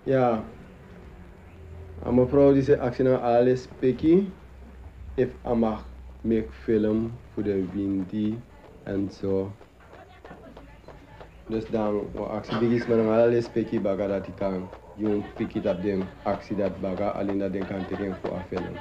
Ja, aan mevrouw die zei actie naar alles peki. If I mag make film voor de windy en zo. Dus dan wa actie bigis maar dan alles peki baga dat ik kan. Jong peki dat dem actie dat baga alleen dat den kan teken voor een film.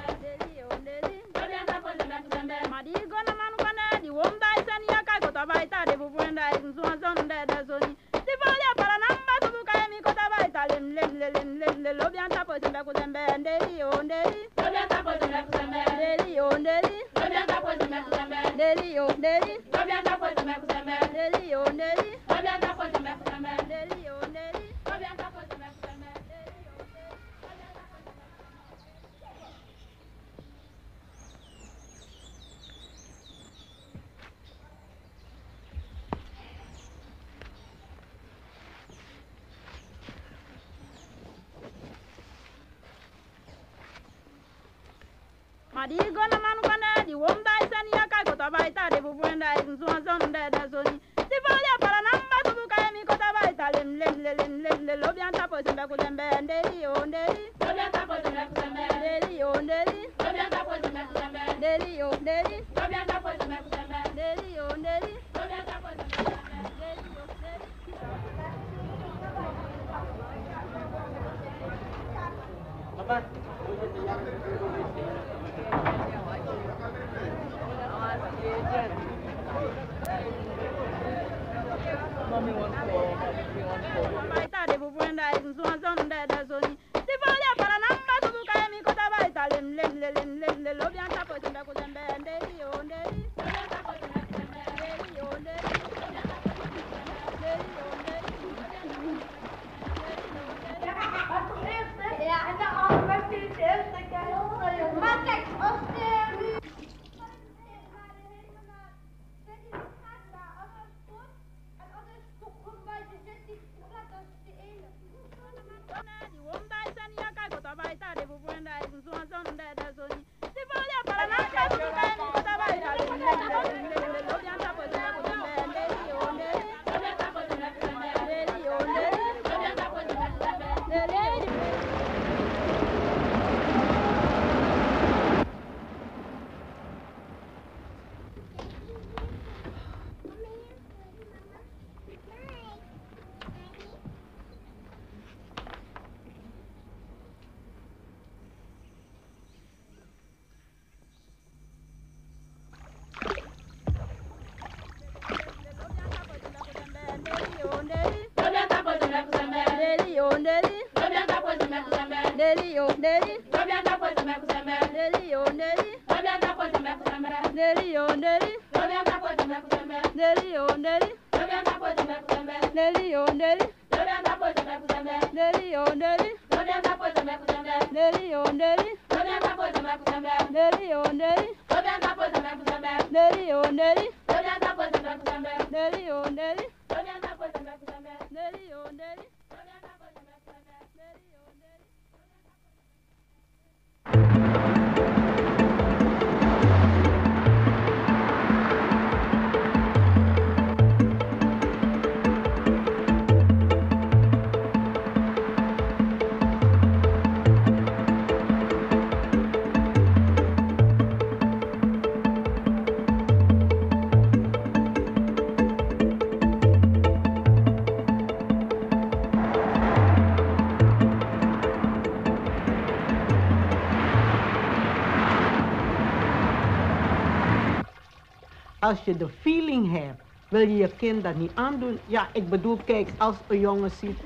Als je de feeling hebt, wil je je kind dat niet aandoen. Ja, ik bedoel, kijk, als een jongen ziet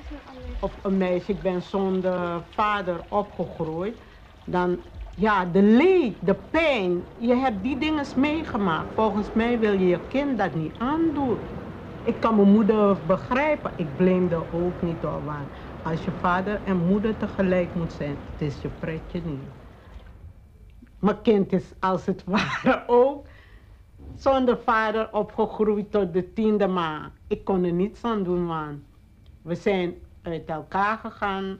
of een meisje, ik ben zonder vader opgegroeid, dan, ja, de leed, de pijn, je hebt die dingen meegemaakt. Volgens mij wil je je kind dat niet aandoen. Ik kan mijn moeder begrijpen, ik blame er ook niet op aan. Als je vader en moeder tegelijk moet zijn, het is je pretje niet. Mijn kind is als het ware ook zonder vader opgegroeid tot de 10e maand. Ik kon er niets aan doen, man. We zijn uit elkaar gegaan.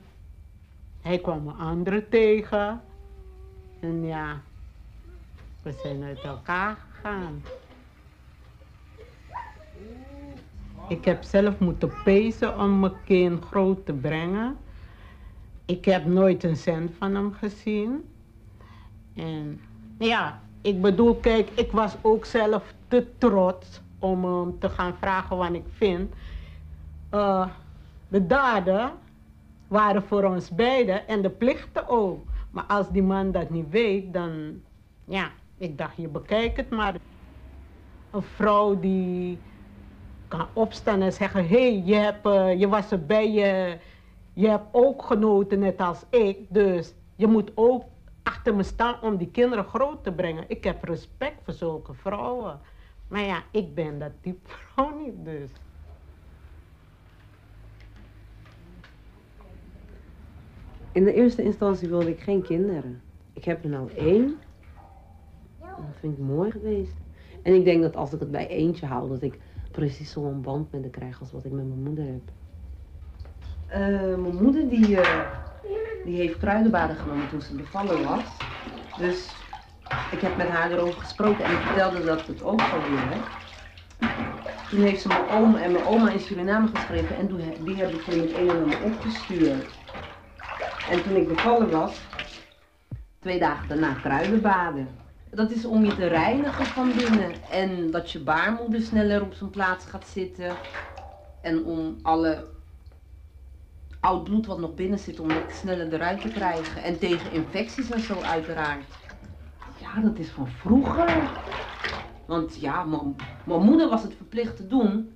Hij kwam een andere tegen. En ja, we zijn uit elkaar gegaan. Ik heb zelf moeten pezen om mijn kind groot te brengen. Ik heb nooit een cent van hem gezien. En ja, ik bedoel, kijk, ik was ook zelf te trots om hem te gaan vragen wat ik vind. De daden waren voor ons beiden en de plichten ook. Maar als die man dat niet weet, dan, ja, ik dacht, je bekijkt het maar. Een vrouw die kan opstaan en zeggen, hé, je was erbij, je hebt ook genoten net als ik, dus je moet ook achter me staan om die kinderen groot te brengen. Ik heb respect voor zulke vrouwen. Maar ja, ik ben dat type vrouw niet, dus. In de eerste instantie wilde ik geen kinderen. Ik heb er nou 1. Dat vind ik mooi geweest. En ik denk dat als ik het bij eentje hou, dat ik precies zo'n band met haar krijg als wat ik met mijn moeder heb. Mijn moeder die heeft kruidenbaden genomen toen ze bevallen was. Dus ik heb met haar erover gesproken en ik vertelde dat ik het ook zou willen. Toen heeft ze mijn oom en mijn oma in Suriname geschreven en die heb ik toen het een en ander opgestuurd. En toen ik bevallen was, 2 dagen daarna kruidenbaden. Dat is om je te reinigen van binnen en dat je baarmoeder sneller op zijn plaats gaat zitten. En om alle oud bloed wat nog binnen zit, om dat sneller eruit te krijgen. En tegen infecties en zo uiteraard. Ja, dat is van vroeger. Want ja, mijn moeder was het verplicht te doen.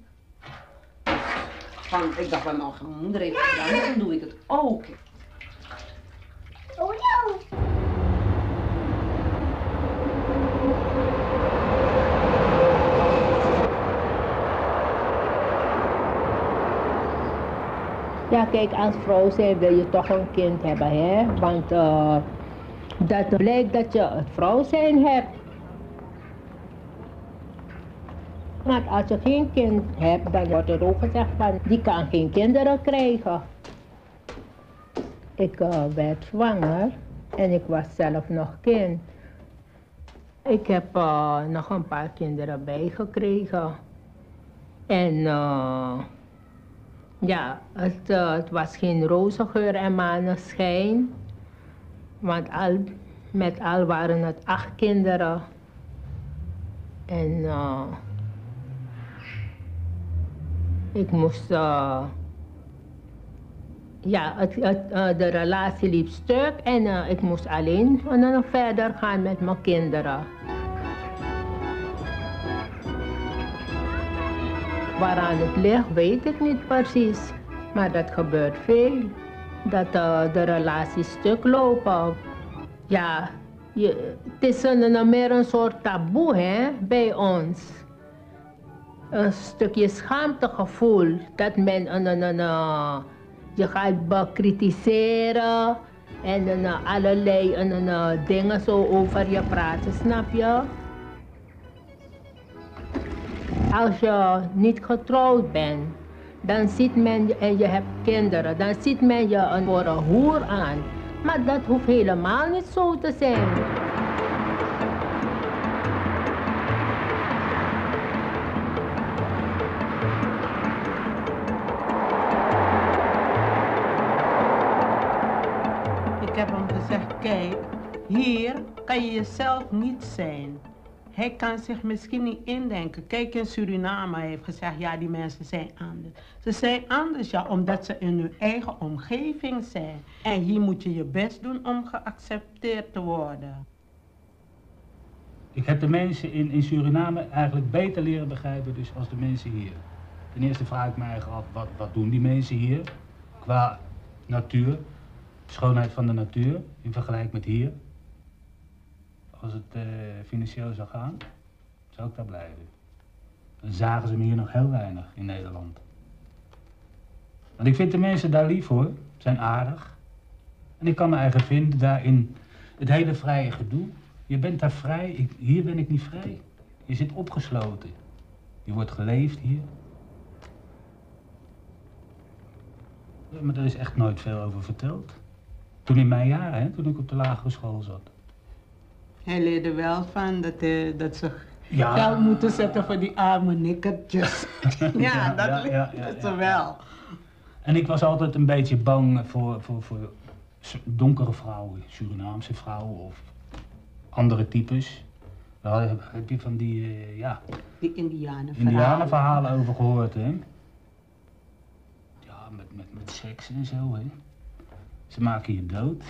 Dus ik dacht bij mijn moeder heeft het gedaan, dan doe ik het ook. Oh no! Ja, kijk, als vrouw zijn wil je toch een kind hebben, hè? Want dat blijkt dat je het vrouw zijn hebt. Maar als je geen kind hebt, dan wordt er ook gezegd van, die kan geen kinderen krijgen. Ik werd zwanger en ik was zelf nog kind. Ik heb nog een paar kinderen bijgekregen. En ja, het was geen roze geur en maneschijn. Want met al waren het 8 kinderen. En ik moest... ja, de relatie liep stuk en ik moest alleen verder gaan met mijn kinderen. Waaraan het ligt, weet ik niet precies. Maar dat gebeurt veel. Dat de relaties stuk lopen. Ja, het is meer een soort taboe, hè, bij ons. Een stukje schaamtegevoel dat men je gaat bekritiseren en allerlei dingen zo over je praten, snap je? Als je niet getrouwd bent, dan ziet men je en je hebt kinderen, dan ziet men je voor een hoer aan. Maar dat hoeft helemaal niet zo te zijn. Ik heb hem gezegd, kijk, hier kan je jezelf niet zijn. Hij kan zich misschien niet indenken. Kijk, in Suriname, hij heeft gezegd, ja, die mensen zijn anders. Ze zijn anders, ja, omdat ze in hun eigen omgeving zijn. En hier moet je je best doen om geaccepteerd te worden. Ik heb de mensen in Suriname eigenlijk beter leren begrijpen dus als de mensen hier. Ten eerste vraag ik me eigenlijk af, wat doen die mensen hier qua natuur, schoonheid van de natuur in vergelijking met hier. Als het financieel zou gaan, zou ik daar blijven. Dan zagen ze me hier nog heel weinig in Nederland. Want ik vind de mensen daar lief hoor, zijn aardig. En ik kan me eigen vinden daarin het hele vrije gedoe. Je bent daar vrij, hier ben ik niet vrij. Je zit opgesloten. Je wordt geleefd hier. Ja, maar daar is echt nooit veel over verteld. Toen in mijn jaren, hè, toen ik op de lagere school zat. Hij leerde wel van dat ze geld moeten zetten voor die arme nikkertjes. dat leerde ze wel. En ik was altijd een beetje bang donkere vrouwen, Surinaamse vrouwen of andere types. Daar heb je van die, Die Indianenverhalen over gehoord, hè? Ja, met seks en zo, hè? Ze maken je dood.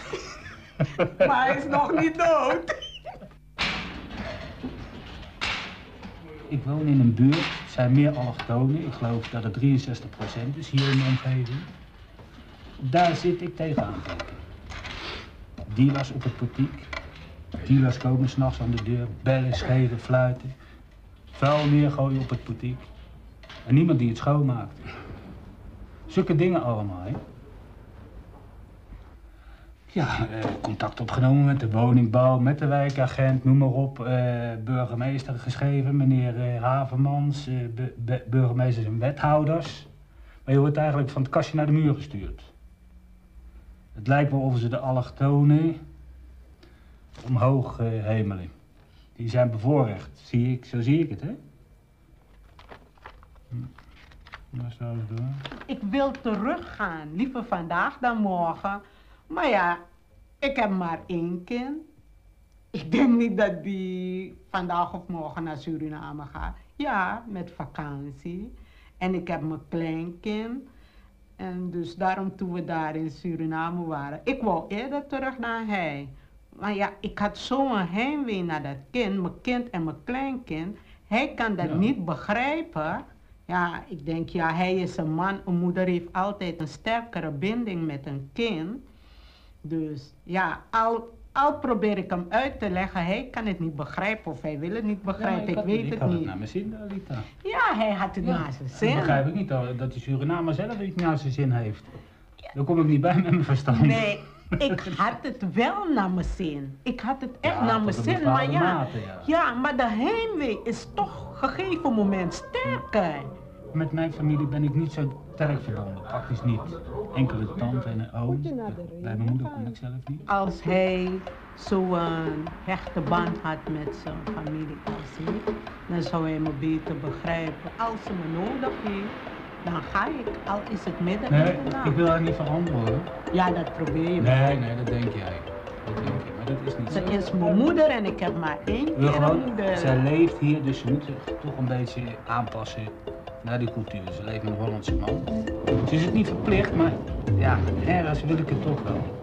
Maar hij is nog niet dood. Ik woon in een buurt, er zijn meer allochtonen. Ik geloof dat het 63% is hier in de omgeving. Daar zit ik tegenaan kijken. Dealers op het portiek. Dealers komen s'nachts aan de deur, bellen, schelen, fluiten. Vuil neergooien op het portiek. En niemand die het schoonmaakt. Zulke dingen allemaal, hè. Ja, contact opgenomen met de woningbouw, met de wijkagent, noem maar op. Burgemeester geschreven, meneer Havermans, burgemeesters en wethouders. Maar je wordt eigenlijk van het kastje naar de muur gestuurd. Het lijkt wel of ze de allochtonen omhoog hemelen. Die zijn bevoorrecht, zo zie ik het, hè? Waar zou het door? Ik wil teruggaan, liever vandaag dan morgen. Maar ja, ik heb maar 1 kind. Ik denk niet dat die vandaag of morgen naar Suriname gaat. Ja, met vakantie. En ik heb mijn kleinkind. En dus daarom toen we daar in Suriname waren. Ik wou eerder terug naar hij. Maar ja, ik had zo'n heimwee naar dat kind, mijn kind en mijn kleinkind. Hij kan dat niet begrijpen. Ja, ik denk, ja, hij is een man. Een moeder heeft altijd een sterkere binding met een kind. Dus ja, al probeer ik hem uit te leggen, hij kan het niet begrijpen of hij wil het niet begrijpen, ik weet het niet. Ik had het naar mijn zin, Alita. Ja, hij had het naar zijn zin. Dan begrijp ik niet dat die Surinamer zelf iets naar zijn zin heeft. Daar kom ik niet bij met mijn verstand. Nee, ik had het wel naar mijn zin. Ik had het echt naar mijn zin, maar ja, maar de heimwee is toch op een gegeven moment sterker. Met mijn familie ben ik niet zo sterk verbonden, praktisch niet. Enkele tante en een oom. Bij mijn moeder kom ik zelf niet. Als hij zo'n hechte band had met zijn familie als ik, dan zou hij me beter begrijpen. Als ze me nodig heeft, dan ga ik, al is het midden in de nacht. Ik wil haar niet veranderen, hoor. Ja, dat probeer je. Nee, dat denk jij. Dat denk je, maar dat is niet zo. Ze is mijn moeder en ik heb maar 1 keer een moeder. Zij leeft hier, dus ze moet zich toch een beetje aanpassen naar die cultuur. Ze leeft met een Hollandse man. Ze is het niet verplicht, maar ja, ergens wil ik het toch wel.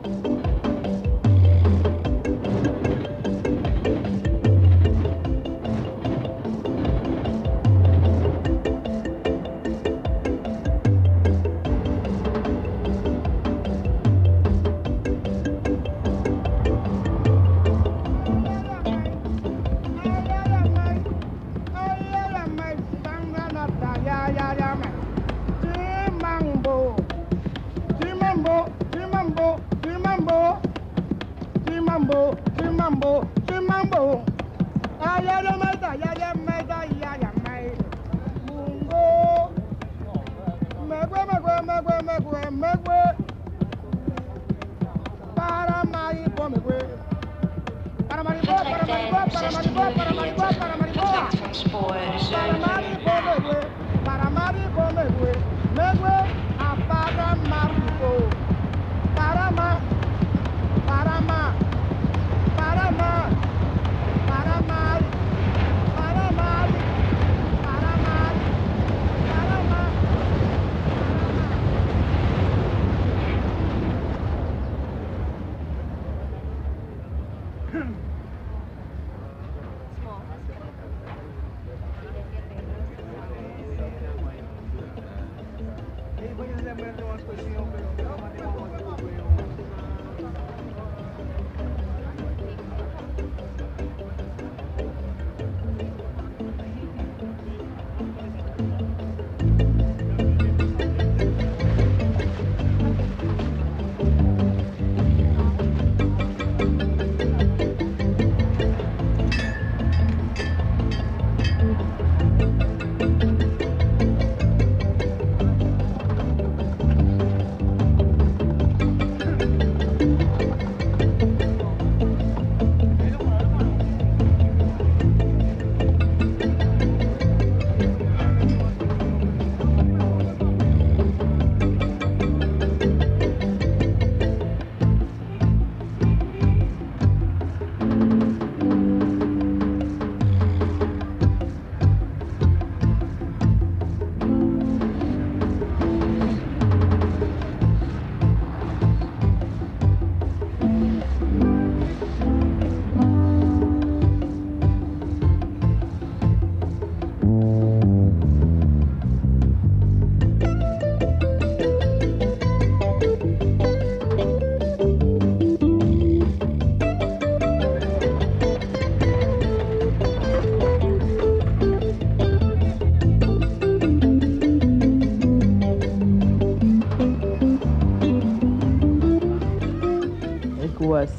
Ik was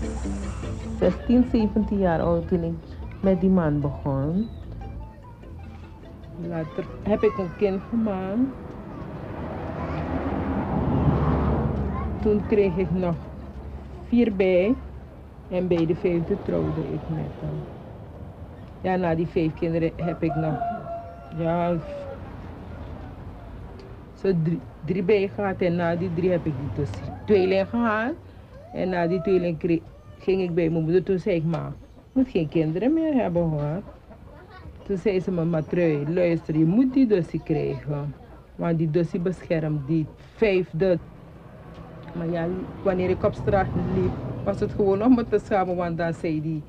16, 17 jaar oud toen ik met die man begon. Later heb ik een kind gemaakt. Toen kreeg ik nog 4 bij. En bij de 5e trouwde ik met hem. Ja, na die 5 kinderen heb ik nog, ja, zo 3 bij gehad. En na die 3 heb ik dus tweeling gehad. En na die tweeling ging ik bij mijn moeder. Toen zei ik, ma, ik moet geen kinderen meer hebben hoor. Toen zei ze me, Matrui, luister, je moet die dossie krijgen. Want die dossie beschermt die 5e. Maar ja, wanneer ik op straat liep, was het gewoon om me te schamen, want dan zei die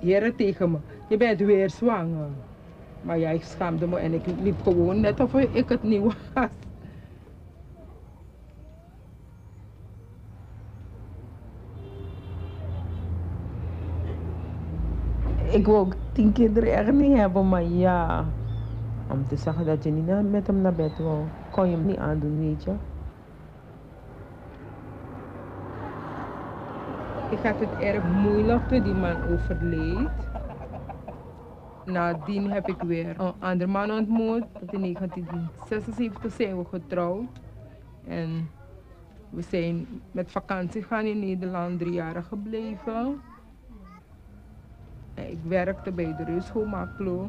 heren tegen me, je bent weer zwanger. Maar ja, ik schaamde me en ik liep gewoon net of ik het niet was. Ik wou 10 kinderen echt niet hebben, maar ja, om te zeggen dat je niet met hem naar bed wou, kon je hem niet aandoen, weet je. Ik had het erg moeilijk toen die man overleed. Nadien heb ik weer een andere man ontmoet. In 1976 zijn we getrouwd. En we zijn met vakantie gaan in Nederland 3 jaar gebleven. En ik werkte bij de Reuschoonmaakploeg.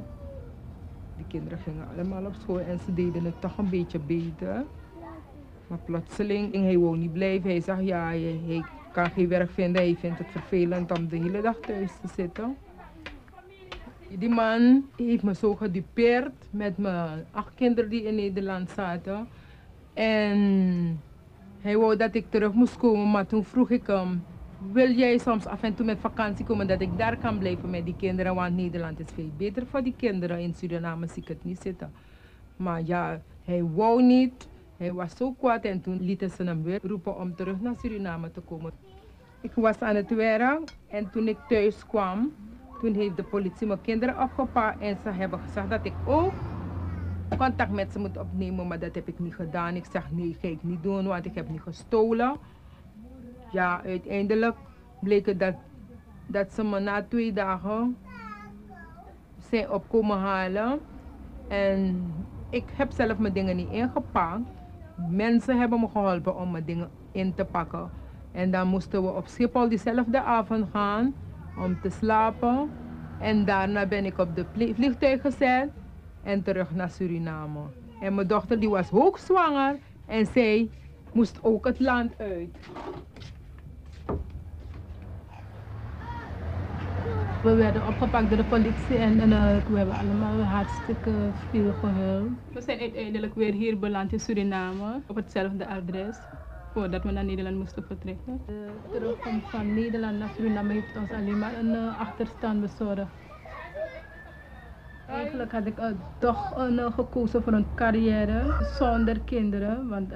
De kinderen gingen allemaal op school en ze deden het toch een beetje beter. Maar plotseling, hij wou niet blijven. Hij zag, ja, hij kan geen werk vinden. Hij vindt het vervelend om de hele dag thuis te zitten. Die man heeft me zo gedupeerd met mijn 8 kinderen die in Nederland zaten. En hij wou dat ik terug moest komen, maar toen vroeg ik hem, wil jij soms af en toe met vakantie komen dat ik daar kan blijven met die kinderen, want Nederland is veel beter voor die kinderen. In Suriname zie ik het niet zitten. Maar ja, hij wou niet. Hij was zo kwaad en toen lieten ze hem weer roepen om terug naar Suriname te komen. Ik was aan het werk en toen ik thuis kwam, toen heeft de politie mijn kinderen opgepakt en ze hebben gezegd dat ik ook contact met ze moet opnemen, maar dat heb ik niet gedaan. Ik zeg nee, ga ik niet doen, want ik heb niet gestolen. Ja, uiteindelijk bleek het dat ze me na 2 dagen zijn opkomen halen. En ik heb zelf mijn dingen niet ingepakt. Mensen hebben me geholpen om mijn dingen in te pakken. En dan moesten we op Schiphol diezelfde avond gaan om te slapen. En daarna ben ik op de vliegtuig gezet en terug naar Suriname. En mijn dochter die was hoogzwanger en zij moest ook het land uit. We werden opgepakt door de politie en we hebben allemaal hartstikke veel gehuild. We zijn uiteindelijk weer hier beland in Suriname, op hetzelfde adres, voordat we naar Nederland moesten vertrekken. De terugkomst van Nederland naar Suriname heeft ons alleen maar een achterstand bezorgd. Eigenlijk had ik toch gekozen voor een carrière zonder kinderen, want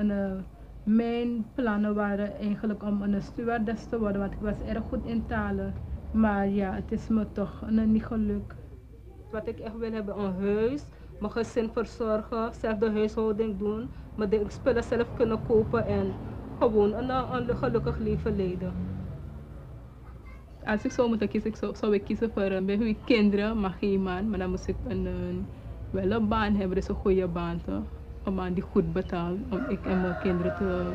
mijn plannen waren eigenlijk om een stewardess te worden, want ik was erg goed in talen. Maar ja, het is me toch niet gelukt. Wat ik echt wil hebben, een huis, mijn gezin verzorgen, zelf de huishouding doen, mijn spullen zelf kunnen kopen en gewoon een gelukkig leven leiden. Als ik zou moeten kiezen, zou ik kiezen voor kinderen, maar geen man. Maar dan moest ik wel een baan hebben, dus een goede baan. Een baan die goed betaalt, om ik en mijn kinderen te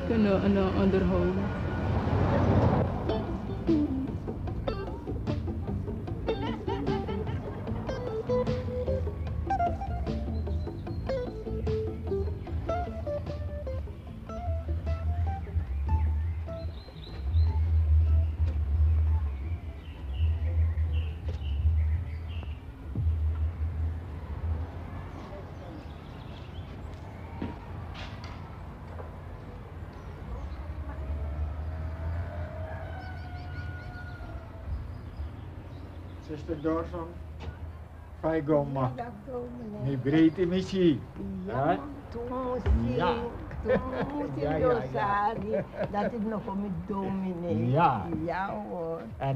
kunnen onderhouden. Zuster Dorson, vai gomma. Mi breedte missie. Ja? Ja. Dat is nog om het dominee. Ja. Ja hoor. En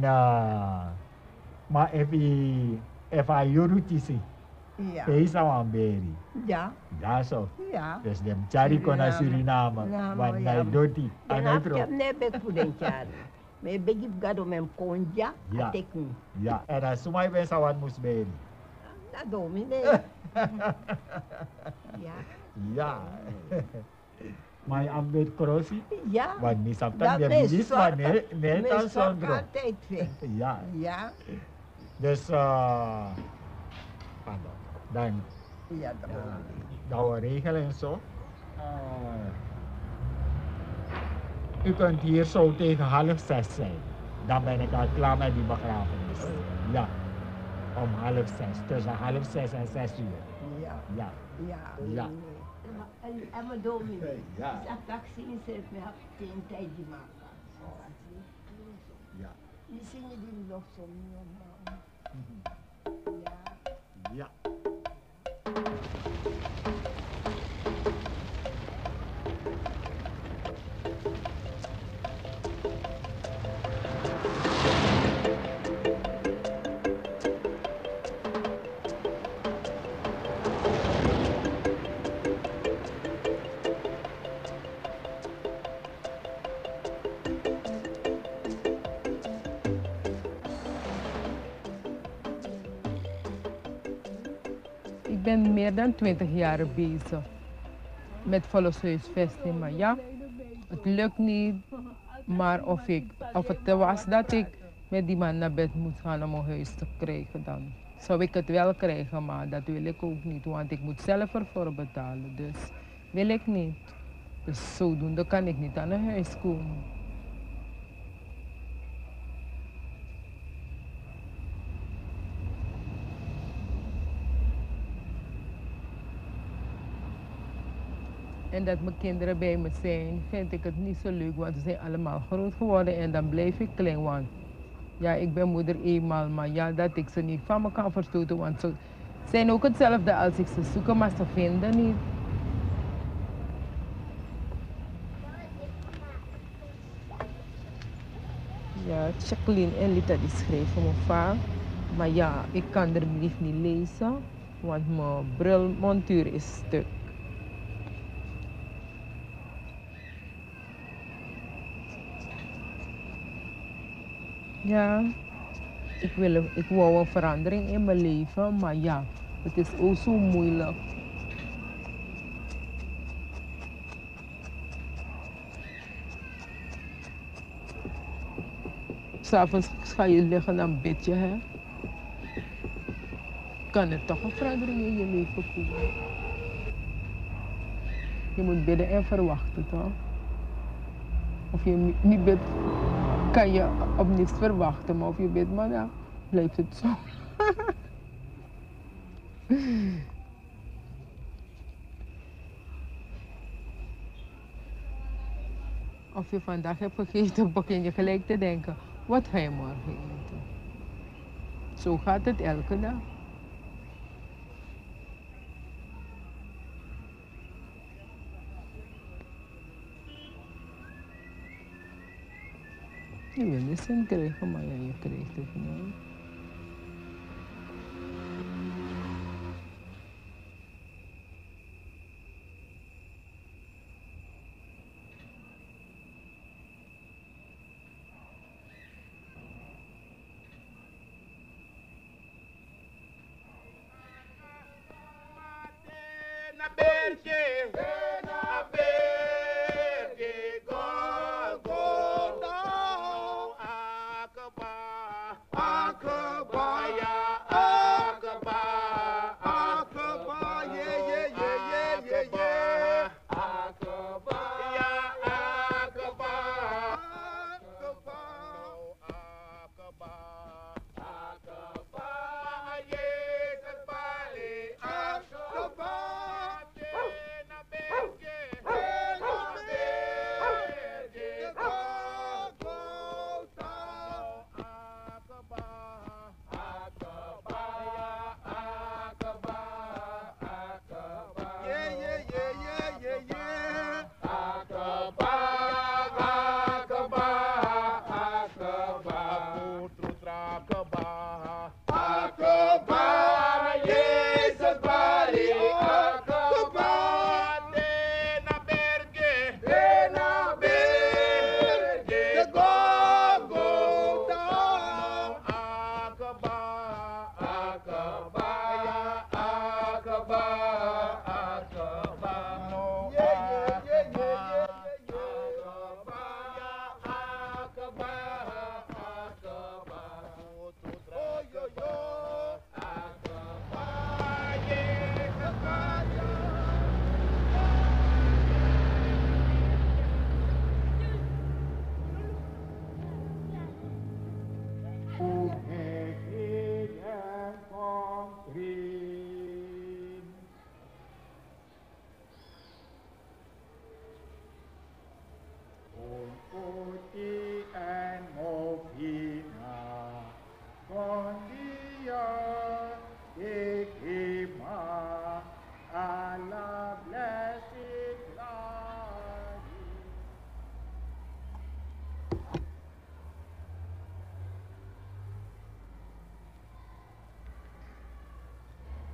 maar if I jurutisi. Ja. Peisa wamberi. Ja. Ja zo. Ja. Dus dem cari kon naar Suriname. Want hij doet die. En ik heb net voor den jaren. Me begif gado mem konja, Ja. atekni. Ja, en dan sumai ben sawan musberi. Na dominee. Ja. Ja. Maar je ambet krosi? Ja. Want niet Dat sometimes me de bis maar zorg- net me als zorg zondro. altijd vind. Ja. Ja. Dus, pardon. Dan, Ja, dat dan we regelen en zo. U kunt hier zo tegen 5:30 zijn. Dan ben ik al klaar met die begrafenis. Ja. Om 5:30. Tussen 5:30 en 6 uur. Ja. Ja. Ja. Ja. En mijn dominee. Ja. Is taxi in zet me heb geen tijd die maken. Ja. Je zingt die nog zo niet. Ja. Ja. Ik ben meer dan 20 jaar bezig met volkshuisvesting, maar ja, het lukt niet. Maar of het was dat ik met die man naar bed moet gaan om een huis te krijgen, dan zou ik het wel krijgen, maar dat wil ik ook niet, want ik moet zelf ervoor betalen. Dus wil ik niet. Dus zodoende kan ik niet aan een huis komen. En dat mijn kinderen bij me zijn, vind ik het niet zo leuk, want ze zijn allemaal groot geworden en dan blijf ik klein. Want ja, ik ben moeder eenmaal, maar ja, dat ik ze niet van me kan verstoten, want ze zijn ook hetzelfde als ik ze zoeken, maar ze vinden niet. Ja, Jacqueline en Lita die schrijven me vaak, maar ja, ik kan de brief niet lezen, want mijn brilmontuur is stuk. Ja, ik wou een verandering in mijn leven, maar ja, het is ook zo moeilijk. 'S'avonds ga je liggen aan een bedje, hè? Kan er toch een verandering in je leven komen? Je moet bidden en verwachten, toch? Of je niet bidt, kan je op niets verwachten, maar of je bidt, maar ja, blijft het zo. Of je vandaag hebt gegeten, begin je gelijk te denken, wat ga je morgen eten? Zo gaat het elke dag. Je wil niet zin krijgen, maar ja, je krijgt het niet.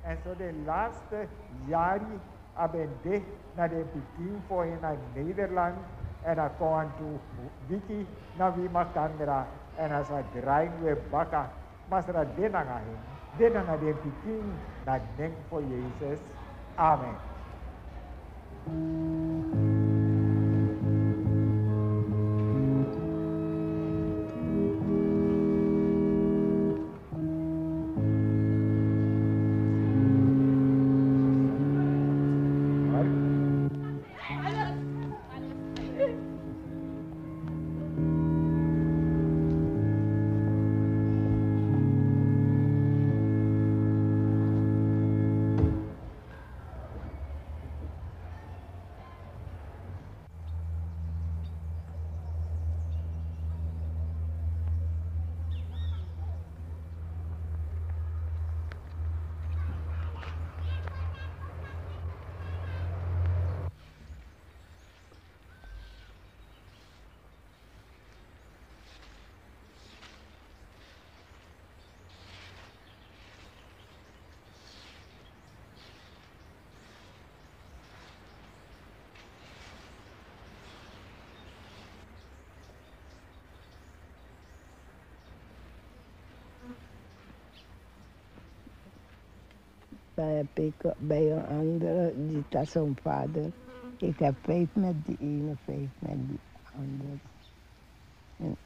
En zo de laatste jaren hebben dicht naar de Peking voor in Nederland. En dan komen toe wiki naar wie makandra. En als we draaien we bakken. Maar als we dit gaan heen. Dit naar de Peking. Dat denk voor Jezus. Amen. Dan heb ik bij een andere, die dat zo'n vader. Ik heb 5 met die ene, 5 met die andere. En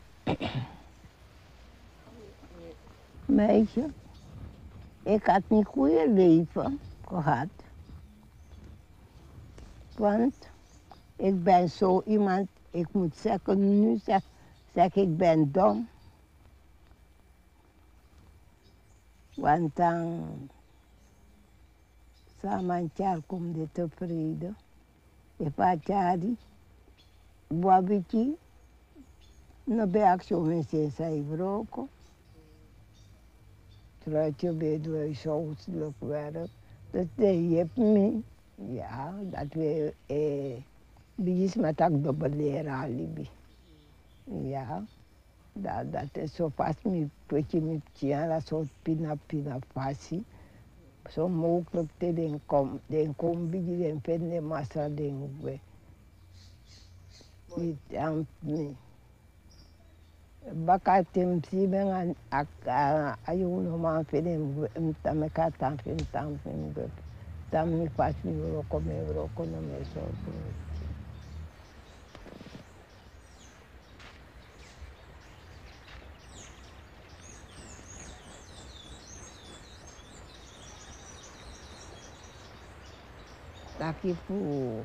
meisje, ik had niet goede leven gehad. Want ik ben zo iemand, ik moet zeggen, nu zeg ik ben dom. Want dan samen komt dit tevreden. Ik had jari, wabiki, no be actie mensen zijn broken. Truitje bij de huishoudelijk werk. Dus die heeft me, ja, dat we bijis met ook dubbel leren alibi. Ja, dat is zo vast me, kwetje me tjara, zo pina passie. Zo mogelijk te den kom bij den vinden massa den we. Niet aan me. Baka tem si ben ayo no man vinden tameka tam we. Tam mi pas mi roko no me so. Aqui pro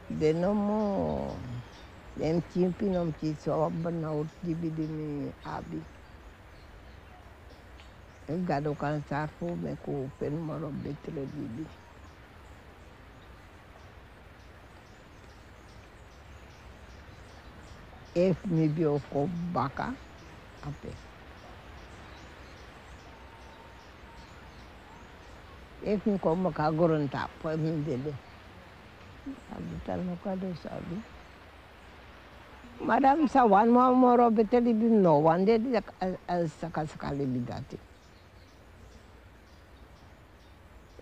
de nomo dem timpi nom ti so benaut di bidini abi. Gado kan sarfo me ko pen moro betre bibi. If mi bio ko baka ape. If mi ko makagoron ta po mi dele. Abi tal no kado sabi. Madam sawan mo moro beteli bin no one day sakali bidati.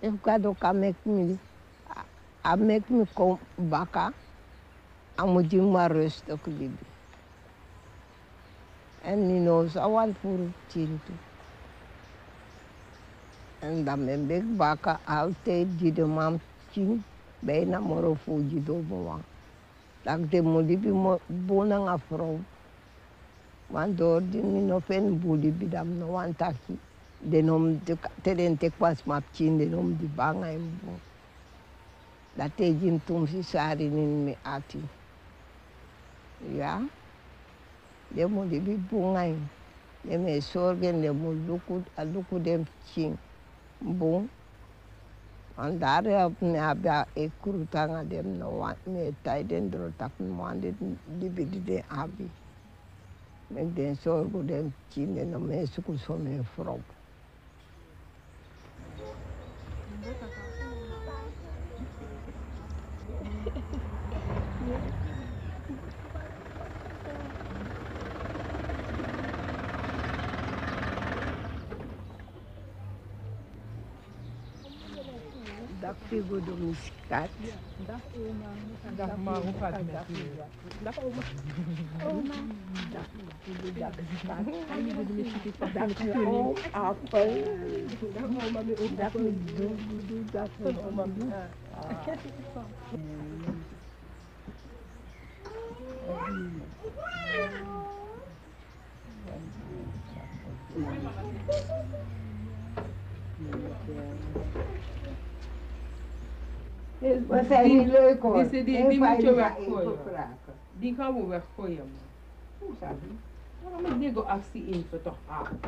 If kado ka make me ko baka amuji marus to kulibi. And ni no sawan puru cintu. En dan ben ik baka altijd die de mam chin bijna moro fuji do boa. Dat de molibi bona nga vrouw. Want door die no fen bulibi dam no wan taki. De nom de telen te kwas map chin de nom di banga embo. Dat te jim tum si sari nin mi ati. Ja. De molibi bungai. De me sorgen de mo luku dem chin. Bom, andar abia ekrutanga dem no wan me taiden dro tak no wan di bidide abi. Met den sorgo dem chine no me suku so me frog. Dag Figo de Muscat. Dag oma. Dag ma, hoe gaat het met u? Dag oma. Oma. Dag Figo, dag Skat. Dag oom Appel. Dag oma, mijn oom. Dag mijn doe. Dag oma. We zijn niet leuk hoor. Die moet je weggooien. vragen. Die gaan we weggooien, man. Hoe zou die? Waarom ik nego actie in voor toch aan?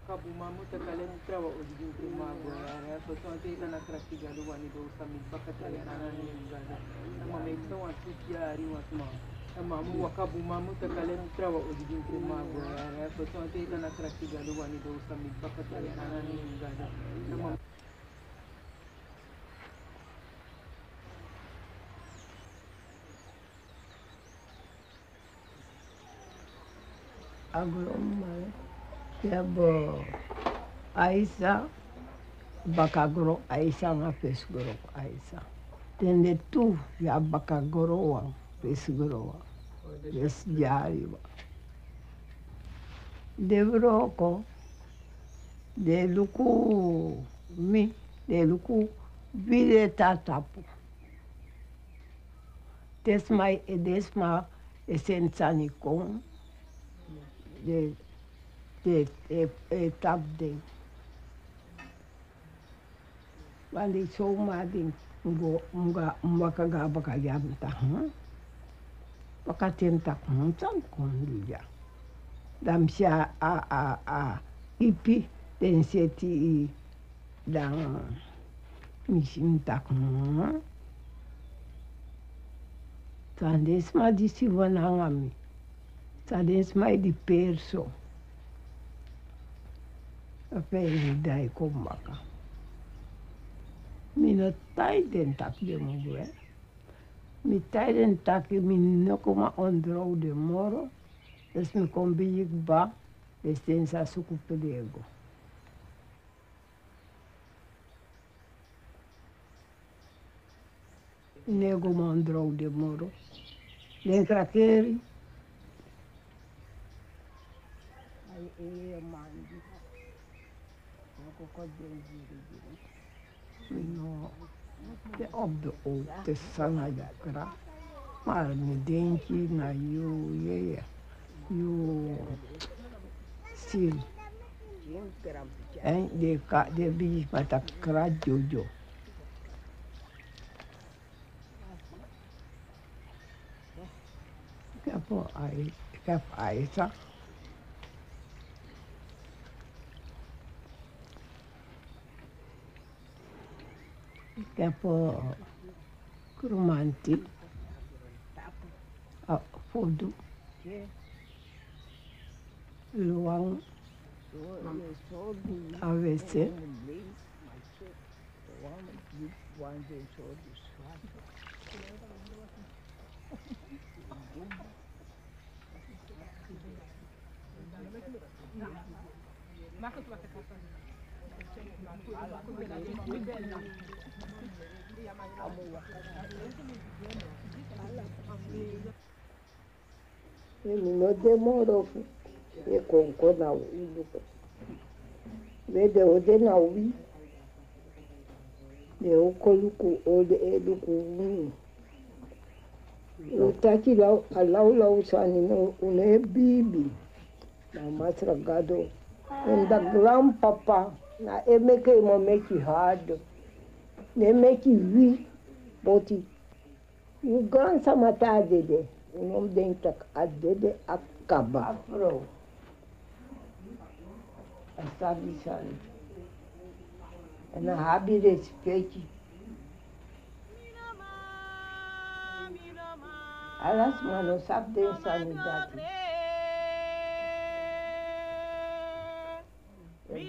Kabuma moet ik alleen trouwen op die prima boya. Voor zo'n tijd aan de kracht gado wanneer we samen bakken alleen aan een nieuw gado. En maar ik zou aan het jaren wat man. En maar we kabuma moet ik alleen trouwen op die prima boya. Voor zo'n tijd aan de kracht gado wanneer we samen bakken alleen aan een nieuw gado. En maar Agroma. We hebben Aisa, Bakagro Aisa en Pesgro Aisa. Dan de toe, ja Bakagro en Pesgro. Dus jari. De broko, de luku mi, de luku vide tatapu. Desma esensanikon. De tap ding. Want ik zomaar ding mga baka jam tak baka tentak tan kon dia. Dam sia ipi den seti dan misim tak Tandes ma di si wanangami. Tandes ma di perso. Apa ini dai komaka. Mina tijden tak de moe. Mi tijden tak mi no koma ondro de moro. Dus mi kom bij ba. Dus ten sa suku pelego. Nego mondro de moro. Den krakeri. Ai mandi. No, op de oud sana jakra. Maar mi denki na you sil. En de bi mata kra jojo. Ik heb Aisa. Ik heb Kromanti, Fodu, Luang, AWC. Mag het wat ik No demorou, e concor na uido. Vede o de na ui. De o coluco o de educo. O tati lau sani no une bibi. Na masra gado. En da grandpapa na emeke mo meki hard. Ne meki wi boti. O grandsa mata dede. O nome dele a dede acaba. Afro. Essa bicha. Na rabi respeito. Elas, mano, sabe de sanidade. Me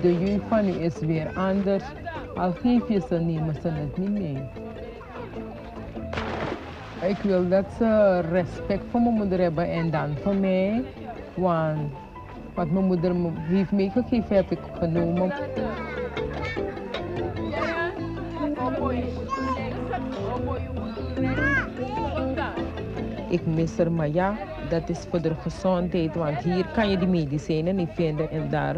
De jeugd van nu is weer anders. Al geef je ze, nemen ze het niet mee. Ik wil dat ze respect voor mijn moeder hebben en dan voor mij. Want wat mijn moeder me heeft meegegeven heb ik genomen. Ik mis er, maar ja, dat is voor de gezondheid. Want hier kan je die medicijnen niet vinden en daar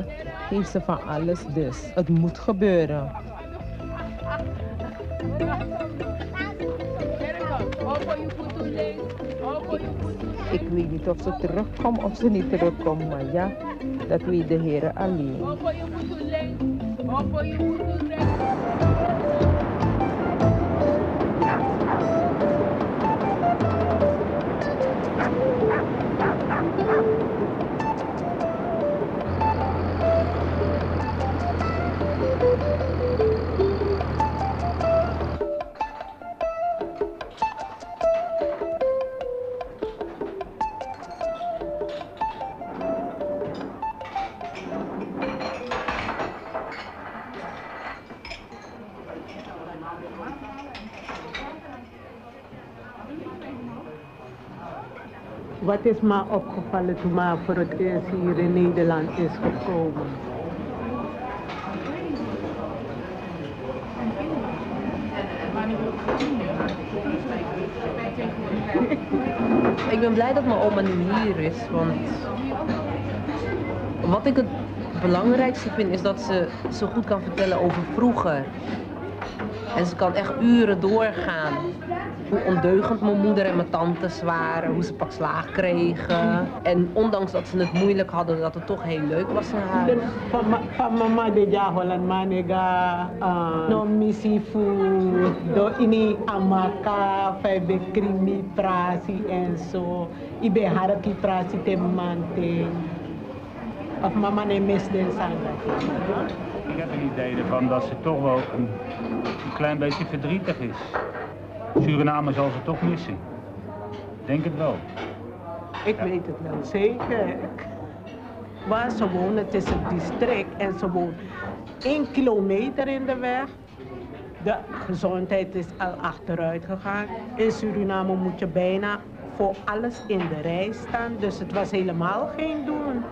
heeft ze van alles. Dus het moet gebeuren. Ik weet niet of ze terugkomt of ze niet terugkomt, maar ja, dat weet de Heer alleen. Wat is me opgevallen toen me voor het eerst hier in Nederland is gekomen? Ik ben blij dat mijn oma nu hier is, want wat ik het belangrijkste vind is dat ze zo goed kan vertellen over vroeger. En ze kan echt uren doorgaan. Hoe ondeugend mijn moeder en mijn tantes waren, hoe ze pak slaag kregen. En ondanks dat ze het moeilijk hadden, dat het toch heel leuk was in huis. Van mama de ja Holland manega, no missie food, do ini amaka, febe krimi prasi en zo. Ibe haraki prasi te mante. Of mama ne mis den sanga. Ik heb een idee ervan dat ze toch wel een klein beetje verdrietig is. Suriname zal ze toch missen. Denk het wel. Ik weet het wel zeker. Waar ze wonen, het is een district en ze woont 1 kilometer in de weg. De gezondheid is al achteruit gegaan. In Suriname moet je bijna voor alles in de rij staan. Dus het was helemaal geen doen.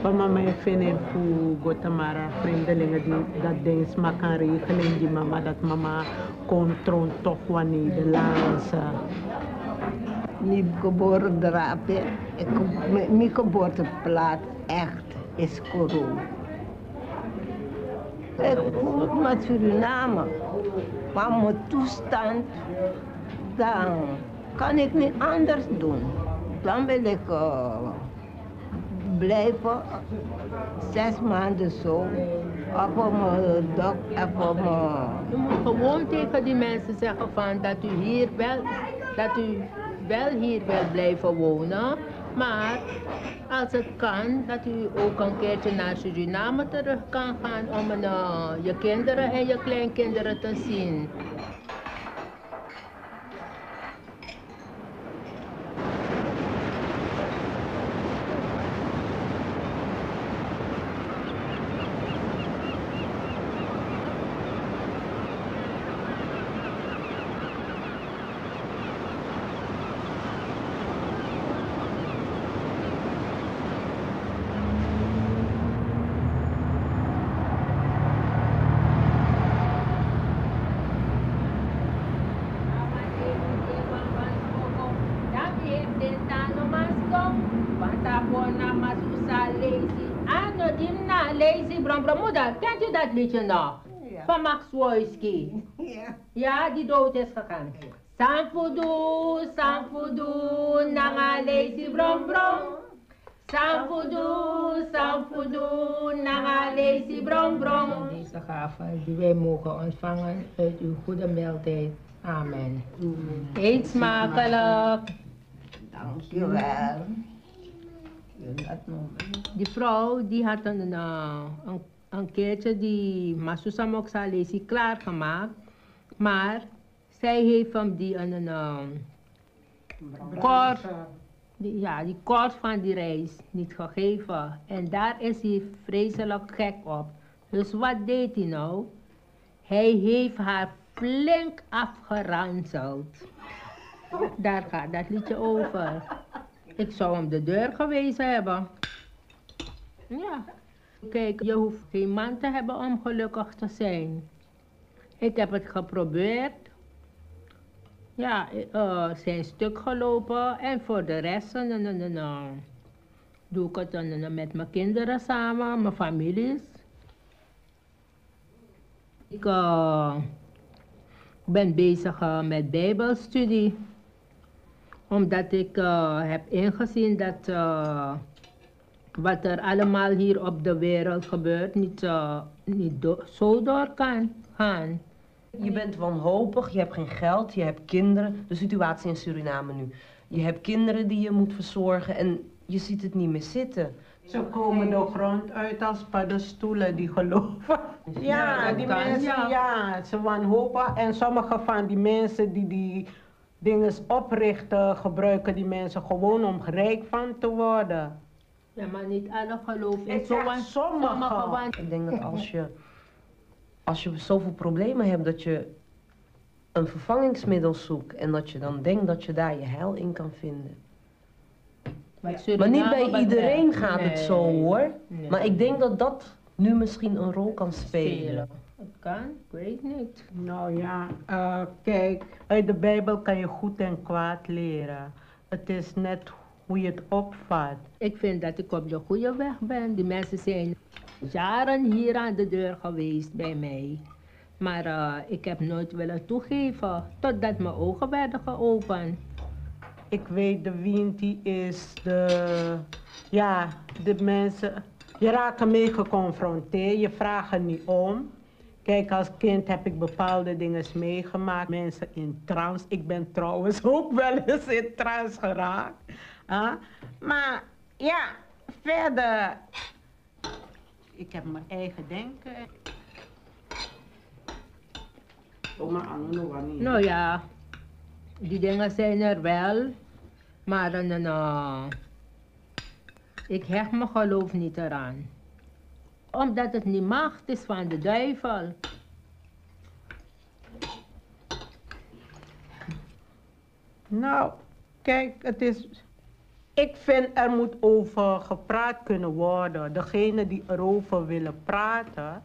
Maar mama vind ik voor Guatemala vreemdelingen die dat ding maar kan regelen. Die mama dat mama controleert toch wanneer Nederlandse. Niet geboren drapen. Mijn geboorteplaats echt is Corona. Ik moet naar Suriname. Maar mijn toestand, dan kan ik niet anders doen. Dan wil ik blijven 6 maanden zo. Op mijn dak, op mijn... Je moet gewoon tegen die mensen zeggen van dat u wel hier wil blijven wonen. Maar als het kan, dat u ook een keertje naar Suriname terug kan gaan om je kinderen en je kleinkinderen te zien. Kent u dat liedje nog? Ja. Van Max Wojski. Ja. Ja, die dood is gegaan. Sanfudu, sanfudu, nanga lazy brom brom. Sanfudu, nanga lazy brom brom. Deze gave die wij mogen ontvangen uit uw goede mildheid. Amen. Eet smakelijk. Dankjewel. Die vrouw die had een keertje die Masusa Moxalesi klaargemaakt, maar zij heeft hem die kort van die reis niet gegeven. En daar is hij vreselijk gek op. Dus wat deed hij nou? Hij heeft haar flink afgeranseld. Daar gaat dat liedje over. Ik zou hem de deur gewezen hebben. Ja. Kijk, je hoeft geen man te hebben om gelukkig te zijn. Ik heb het geprobeerd. Ja, zijn stuk gelopen en voor de rest doe ik het met mijn kinderen samen, mijn families. Ik ben bezig met bijbelstudie. Omdat ik heb ingezien dat wat er allemaal hier op de wereld gebeurt niet zo door kan gaan. Je bent wanhopig, je hebt geen geld, je hebt kinderen. De situatie in Suriname nu. Je hebt kinderen die je moet verzorgen en je ziet het niet meer zitten. Ze komen de grond uit als paddenstoelen, die geloven. Ja, die mensen, ja, ze wanhopen. En sommige van die mensen die dingen oprichten, gebruiken die mensen gewoon om rijk van te worden. Ja, maar niet alle geloven. Ik zeg sommige. Ik denk dat als je zoveel problemen hebt, dat je een vervangingsmiddel zoekt en dat je dan denkt dat je daar je heil in kan vinden. Maar niet bij iedereen gaat het zo hoor. Nee. Maar ik denk dat dat nu misschien een rol kan spelen. Het kan, ik weet niet. Nou ja, kijk, uit de Bijbel kan je goed en kwaad leren. Het is net hoe je het opvat. Ik vind dat ik op de goede weg ben. Die mensen zijn jaren hier aan de deur geweest bij mij. Maar ik heb nooit willen toegeven totdat mijn ogen werden geopend. Ik weet, de wind die is de mensen, je raakt ermee geconfronteerd, je vraagt er niet om. Kijk, als kind heb ik bepaalde dingen meegemaakt, mensen in trance. Ik ben trouwens ook wel eens in trance geraakt. Maar ja, verder, ik heb mijn eigen denken. Nou ja, die dingen zijn er wel, maar ik hecht mijn geloof niet eraan. Omdat het niet mag, het is van de duivel. Nou, kijk, ik vind er moet over gepraat kunnen worden. Degene die erover willen praten,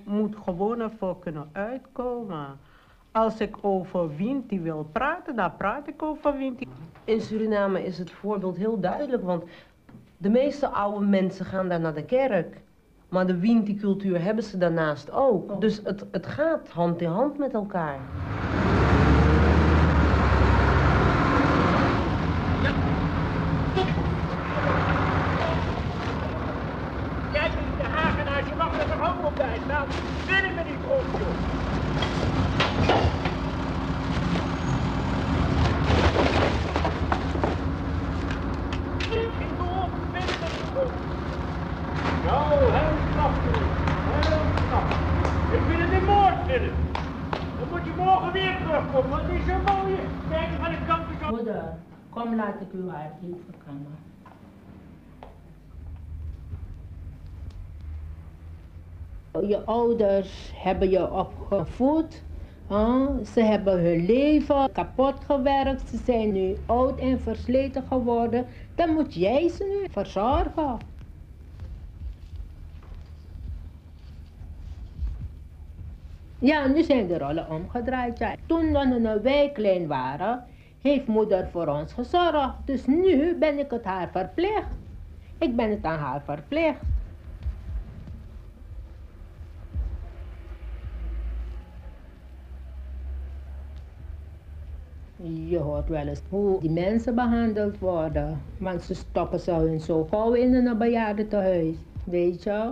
moet gewoon ervoor kunnen uitkomen. Als ik over Winti wil praten, dan praat ik over Winti. In Suriname is het voorbeeld heel duidelijk, want de meeste oude mensen gaan daar naar de kerk. Maar de Winti-cultuur hebben ze daarnaast ook. Dus het gaat hand in hand met elkaar. Jij bent de Hagenaars, je mag er toch ook op bij. Nou, binnen met die grond, joh. Nou, heel knap, heel knap. Ik wil het in moord vinden. Dan moet je morgen weer terugkomen, want het is zo mooi. Kijk, aan de kant is al... Moeder, kom laat ik u haar even komen. Je ouders hebben je opgevoed. Ze hebben hun leven kapot gewerkt. Ze zijn nu oud en versleten geworden. Dan moet jij ze nu verzorgen. Ja, nu zijn de rollen omgedraaid. Ja. Toen we een wij klein waren, heeft moeder voor ons gezorgd. Dus nu ben ik het haar verplicht. Ik ben het aan haar verplicht. Je hoort wel eens hoe die mensen behandeld worden. Want ze stoppen ze hun zo gauw in een bejaardentehuis. Weet je?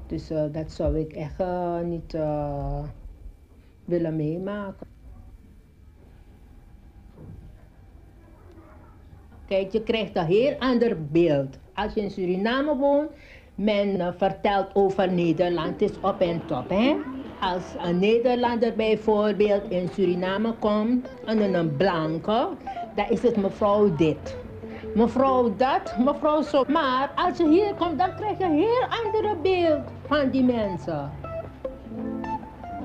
Dus dat zou ik echt niet willen meemaken. Kijk, je krijgt een heel ander beeld. Als je in Suriname woont, men vertelt over Nederland, het is op en top, hè? Als een Nederlander bijvoorbeeld in Suriname komt en een blanke, dan is het mevrouw dit. Mevrouw dat, mevrouw zo. Maar als je hier komt, dan krijg je een heel ander beeld van die mensen.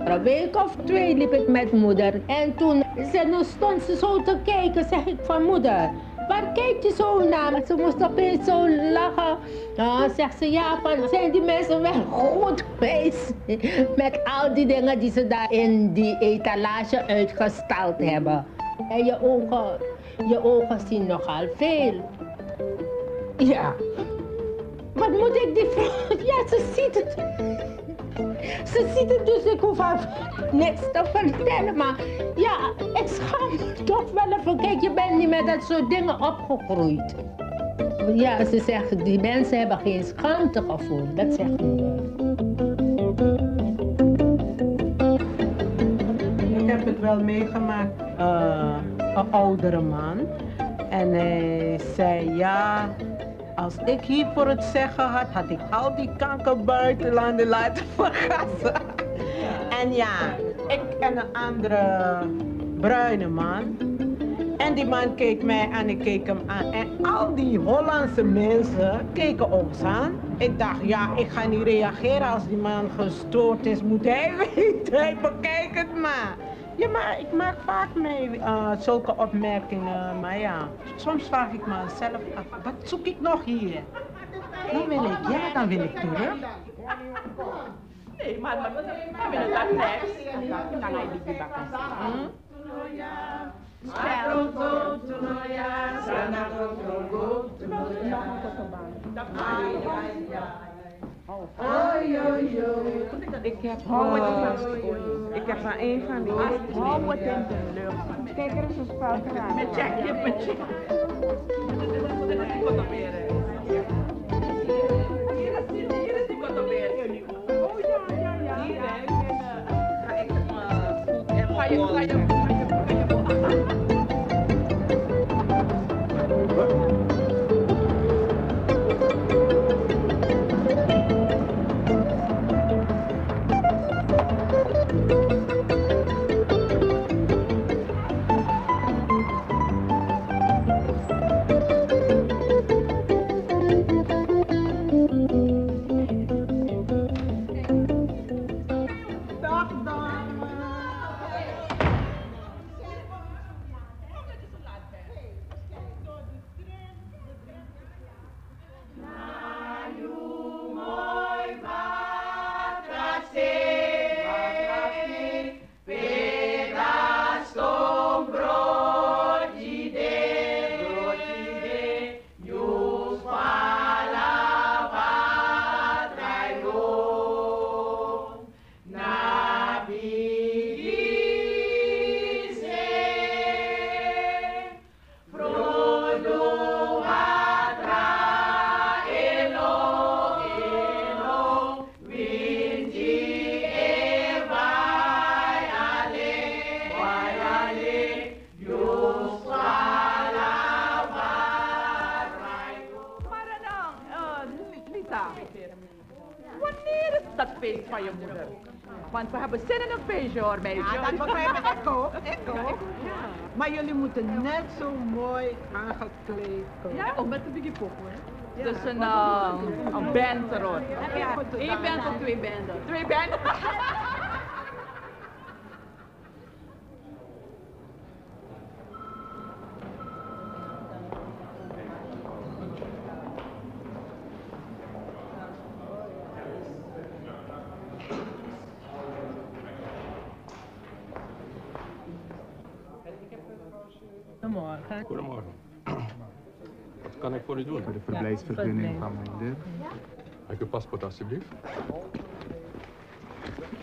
Een week of 2 liep ik met moeder en toen stond ze zo te kijken, zeg ik van moeder, waar kijk je zo naar? Ze moest opeens zo lachen. Zegt ze, ja, van, zijn die mensen wel goed bezig met al die dingen die ze daar in die etalage uitgestald hebben. En je ogen zien nogal veel. Ja. Wat moet ik die vrouw? Ja, ze ziet het. Ze ziet het, dus ik hoef haar niks te vertellen. Maar ja, ik schaam me toch wel even. Kijk, je bent niet met dat soort dingen opgegroeid. Ja, ze zegt, die mensen hebben geen schaamtegevoel. Dat zegt moeder. Ik heb het wel meegemaakt, een oudere man. En hij zei, ja, als ik hier voor het zeggen had, had ik al die kankerbuitenlanden laten vergassen. En ja, ik en een andere bruine man. En die man keek mij aan, ik keek hem aan. En al die Hollandse mensen keken ons aan. Ik dacht, ja, ik ga niet reageren als die man gestoord is. Moet hij weten, bekijk het maar. Ja, maar ik maak vaak mee zulke opmerkingen. Maar ja, soms vraag ik mezelf af, wat zoek ik nog hier? Dan wil ik, ja, dan wil ik terug. Nee, maar we willen dat next. Dan ga je die bakken. Ik heb maar één van die. Hou het in de lucht. Kijk, er is een spel gedaan. Met Jackje, met Jack. Hier is die kotobeer. Oh ja, ja. Hier, ga ik goed en moeder. Want we hebben zin in een feestje hoor, meisje. Ja, dat begrijp ik ook. Maar jullie moeten net zo mooi aangekleed komen. Ja, ook met een beetje pop hoor. Dus een band erop. Eén band of twee banden? Twee banden. Goedemorgen. Goedemorgen. Wat kan ik voor u doen? Voor de verblijfsvergunning van mijn moeder. Mag ik uw paspoort alsjeblieft?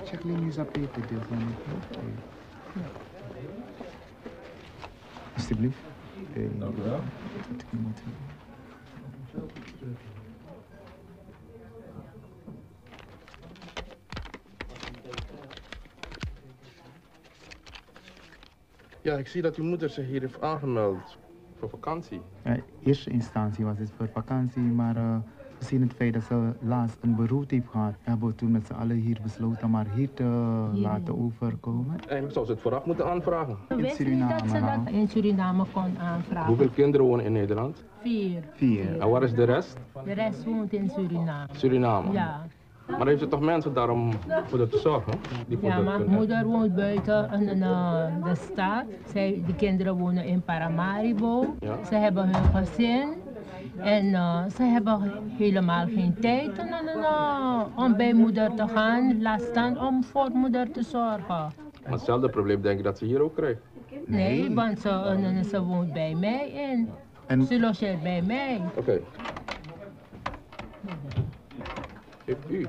Check Lini Zapete, deel van het. Alsjeblieft. Dank u wel. Ja, ik zie dat uw moeder zich hier heeft aangemeld voor vakantie. In eerste instantie was het voor vakantie, maar gezien het feit dat ze laatst een beroep heeft gehad, hebben we toen met z'n allen hier besloten maar hier te laten overkomen. Eigenlijk zou ze het vooraf moeten aanvragen. In Suriname. Dat ze dat in Suriname kon aanvragen. Hoeveel kinderen wonen in Nederland? 4. En waar is de rest? De rest woont in Suriname. Suriname? Ja. Maar heeft u toch mensen daar om voor dat te zorgen? Die voor Ja, dat maar kunnen- moeder woont buiten de stad. De kinderen wonen in Paramaribo. Ja. Ze hebben hun gezin. En ze hebben helemaal geen tijd om bij moeder te gaan. Laat staan om voor moeder te zorgen. Maar hetzelfde probleem denk ik dat ze hier ook krijgt. Nee, want ze woont bij mij en ze logeert bij mij. Oké. Heeft u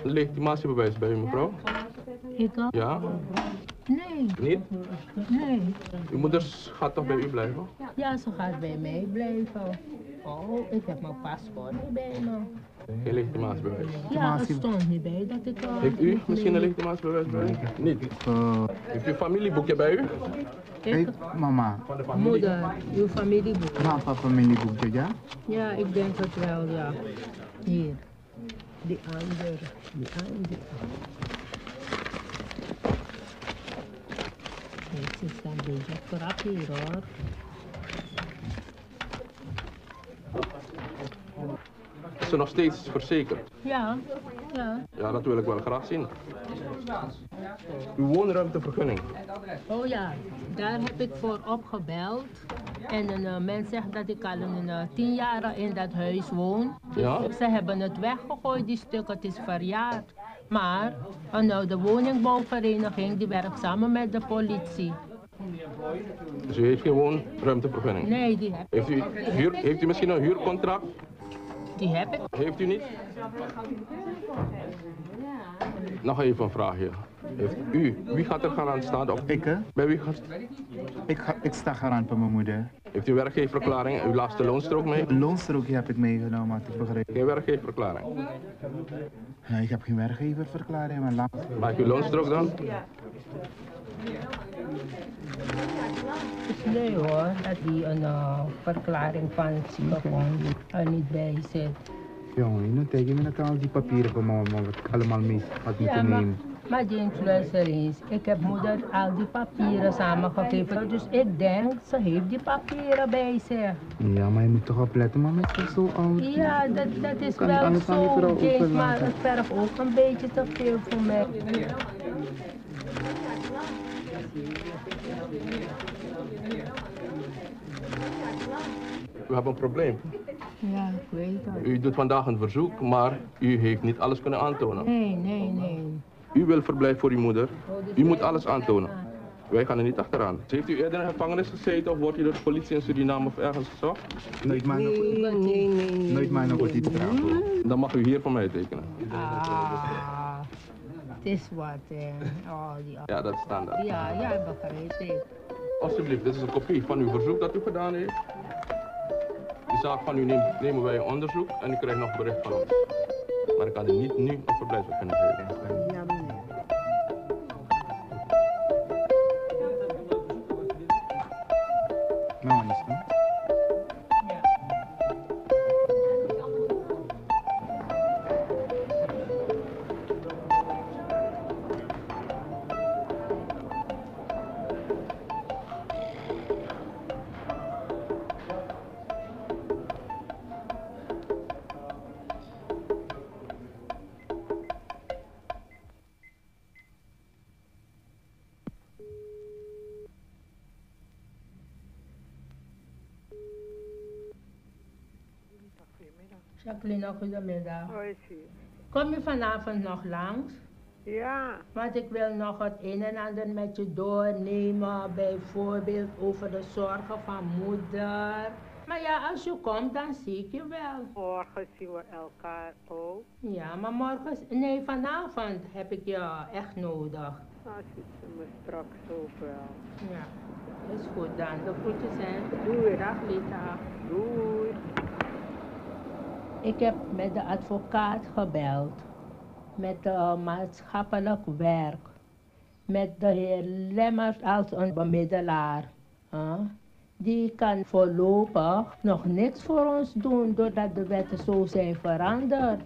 een legitimatiebewijs bij u, mevrouw? Ik? Ja? Nee. Niet? Nee. Uw moeder gaat toch bij u blijven? Ja, ze gaat bij mij blijven. Oh, ik heb mijn paspoort niet bij me. Geen legitimatiebewijs? Ja, het stond niet bij dat ik... Heeft u misschien een legitimatiebewijs bij u? Niet? Heeft u een familieboekje bij u? Ik? Mama. Moeder, uw familieboek. Papa familieboekje, ja? Ja, ik denk het wel, ja. Hier. Die andere. Die andere. Het is een beetje krap hier hoor. Is ze nog steeds verzekerd? Ja, ja. Ja, dat wil ik wel graag zien. Uw woonruimtevergunning. Oh ja, daar heb ik voor opgebeld. En een mens zegt dat ik al 10 jaar in dat huis woon. Dus Ja? ze hebben het weggegooid, die stuk, het is verjaard. Maar de woningbouwvereniging die werkt samen met de politie. Dus u heeft geen woonruimtevergunning? Nee, die heb ik. Heeft u misschien een huurcontract? Die heb ik. Heeft u niet? Nog even een vraagje. Heeft u, wie gaat er garant staan? Of ik, hè? Bij wie gaat... Ik sta garant bij mijn moeder. Heeft u werkgeververklaring en uw laatste loonstrook mee? Een loonstrookje heb ik meegenomen, had ik begrepen. Geen werkgeververklaring? Ja, ik heb geen werkgeververklaring, maar laat... Maak uw loonstrook dan? Het is nee hoor, dat die een verklaring van het ziekenfonds er niet bij zit. Jongen, nu tegen me dat al die papieren van mama wat ik allemaal mee had moeten nemen. Maar James, luister eens. Ik heb moeder al die papieren samengegeven. Dus ik denk, ze heeft die papieren bij zich. Ja, maar je moet toch opletten, mama is zo oud. Ja, dat is Kan niet wel alles aan die zo, vrouw James, maar overlaten. het vergt ook een beetje te veel voor mij. U hebt een probleem. Ja, ik weet het. U doet vandaag een verzoek, maar u heeft niet alles kunnen aantonen. Nee. U wil verblijf voor uw moeder. U moet alles aantonen. Wij gaan er niet achteraan. Heeft u eerder in de gevangenis gezeten of wordt u door de politie in Suriname of ergens gezocht? Nooit maar nog. Nooit maar nog iets vragen. Dan mag u hier voor mij tekenen. Ah, het is wat, hè. Oh, die... Ja, dat is standaard. Ja, begrijp ik. Alsjeblieft, dit is een kopie van uw verzoek dat u gedaan heeft. Die zaak van u nemen wij in onderzoek en u krijgt nog bericht van ons. Maar ik kan u niet nu een verblijfsvergunning geven. Ja, meneer. Nou, is het. Jacqueline, goedemiddag. Hoi. Kom je vanavond nog langs? Ja. Want ik wil nog het een en ander met je doornemen, bijvoorbeeld over de zorgen van moeder. Maar ja, als je komt, dan zie ik je wel. Morgen zien we elkaar ook. Ja, maar nee, vanavond heb ik je echt nodig. Dan ziet ze me straks ook wel. Ja, is goed dan. De groetjes zijn. Doei. Dag Lita. Doei. Ik heb met de advocaat gebeld. Met maatschappelijk werk. Met de heer Lemmers als een bemiddelaar. Die kan voorlopig nog niks voor ons doen doordat de wetten zo zijn veranderd.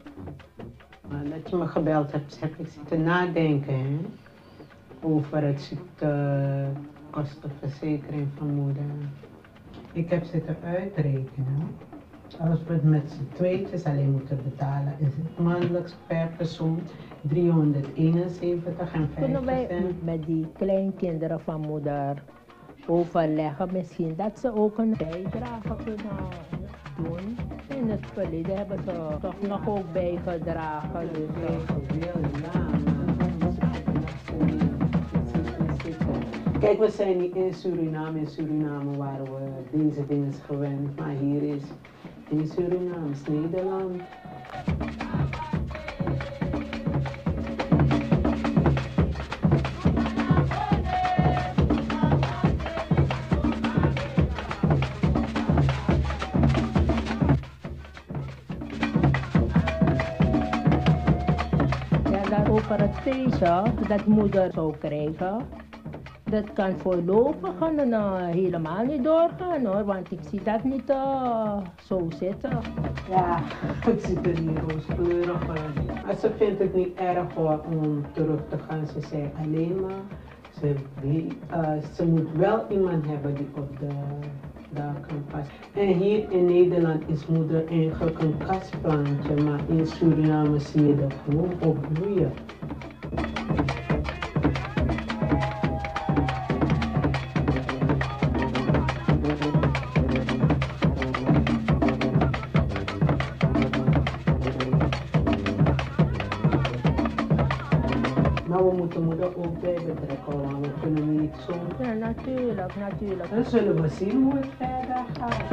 Dat je me gebeld hebt, heb ik zitten nadenken hè? Over het ziektekostenverzekering van moeder. Ik heb zitten uitrekenen. Als we het met z'n tweetjes alleen moeten betalen, is het maandelijks per persoon 371 en 5 Kunnen wij met die kleinkinderen van moeder overleggen misschien dat ze ook een bijdrage kunnen doen? In het verleden hebben ze toch nog ook bijgedragen. Kijk, we zijn niet in Suriname. In Suriname waren we deze dingen gewend, maar hier is in Suriname, is Nederland. Over het feestje dat moeder zou krijgen, dat kan voorlopig helemaal niet doorgaan hoor, want ik zie dat niet zo zitten. Ja, het ziet er niet rooskleurig uit. Maar ze vindt het niet erg hoor om terug te gaan. Ze zei alleen maar, ze moet wel iemand hebben die op daar kan passen. En hier in Nederland is moeder eigenlijk een kastplantje, maar in Suriname zie je dat gewoon opbloeien. Maar we moeten moeder ook bij betrekken, want we kunnen niet zo. Ja, natuurlijk. Dan zullen we zien hoe het verder gaat.